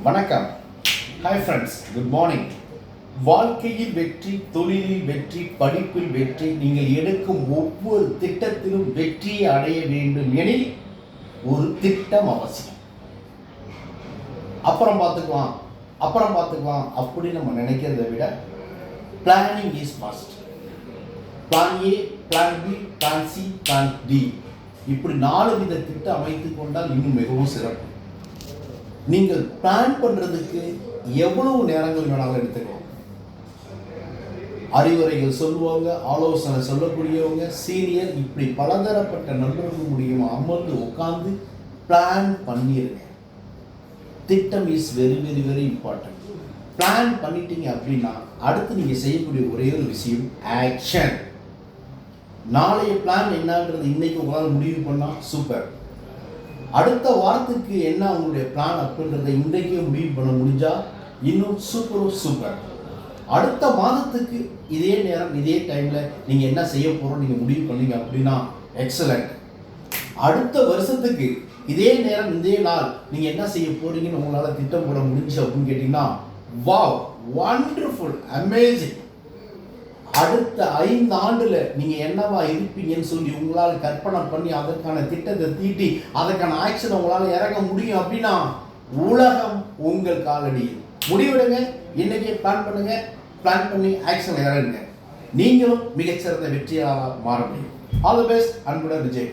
வணக்கம். Hi friends, good morning. வாழ்க்கையில் வெற்றி, தொழிலில் வெற்றி, படிப்பில் வெற்றி, நீங்கள் எடுக்கும் ஒவ்வொரு திட்டத்திலும் வெற்றியை அடைய வேண்டும் எனில் ஒரு திட்டம் அவசியம். அப்புறம் பார்த்துக்கலாம் அப்படி நம்ம நினைக்கிறத விட planning is must. Plan A, plan B, plan C, plan D, இப்படி 4 வித திட்டம் அமைத்து கொண்டால் இன்னும் மிகவும் சிறப்பு. நீங்கள் பிளான் பண்ணுறதுக்கு எவ்வளவு நேரங்கள் வேணாலும் எடுத்துக்கலாம். அறிவுரைகள் சொல்லுவாங்க, ஆலோசனை சொல்லக்கூடியவங்க, சீனியர், இப்படி பலதரப்பட்ட நண்பர்கள் மூலியமாக அமர்ந்து உட்கார்ந்து பிளான் பண்ணிடுங்க. திட்டம் is very very very important. Plan பண்ணிட்டீங்க அப்படின்னா அடுத்து நீங்கள் செய்யக்கூடிய ஒரே ஒரு விஷயம் ஆக்ஷன். நாளைய பிளான் என்னன்றது இன்னைக்கு உங்களால் முடிவு பண்ணால் சூப்பர். அடுத்த வாரத்துக்கு என்ன உங்களுடைய பிளான் அப்படின்றத இன்றைக்கே முடிவு பண்ண முடிஞ்சால் இன்னும் சூப்பர். அடுத்த மாதத்துக்கு இதே நேரம் இதே டைமில் நீங்கள் என்ன செய்ய போகிறோம் நீங்கள் முடிவு பண்ணீங்க அப்படின்னா எக்ஸலண்ட். அடுத்த வருஷத்துக்கு இதே நேரம் இதே நாள் நீங்கள் என்ன செய்ய போகிறீங்கன்னு உங்களால் திட்டம் போட முடிஞ்சு அப்படின்னு கேட்டிங்கன்னா வாவ், வண்டர்ஃபுல், அமேசிங். அடுத்த 5 ஆண்டுல நீங்க என்னவா இருப்பீங்கன்னு சொல்லி உங்களால் கற்பனை பண்ணி அதற்கான திட்டத்தை தீட்டி அதற்கான ஆக்ஷன் உங்களால் இறங்க முடியும் அப்படின்னா உலகம் உங்கள் காலடியில். முடிவெடுங்க, இன்னைக்கே பிளான் பண்ணுங்க, பிளான் பண்ணி ஆக்ஷன் இறங்குங்க. நீங்களும் மிகச்சிறந்த வெற்றியாளராக மாற முடியும். All the best. அன்புடன் விஜய்.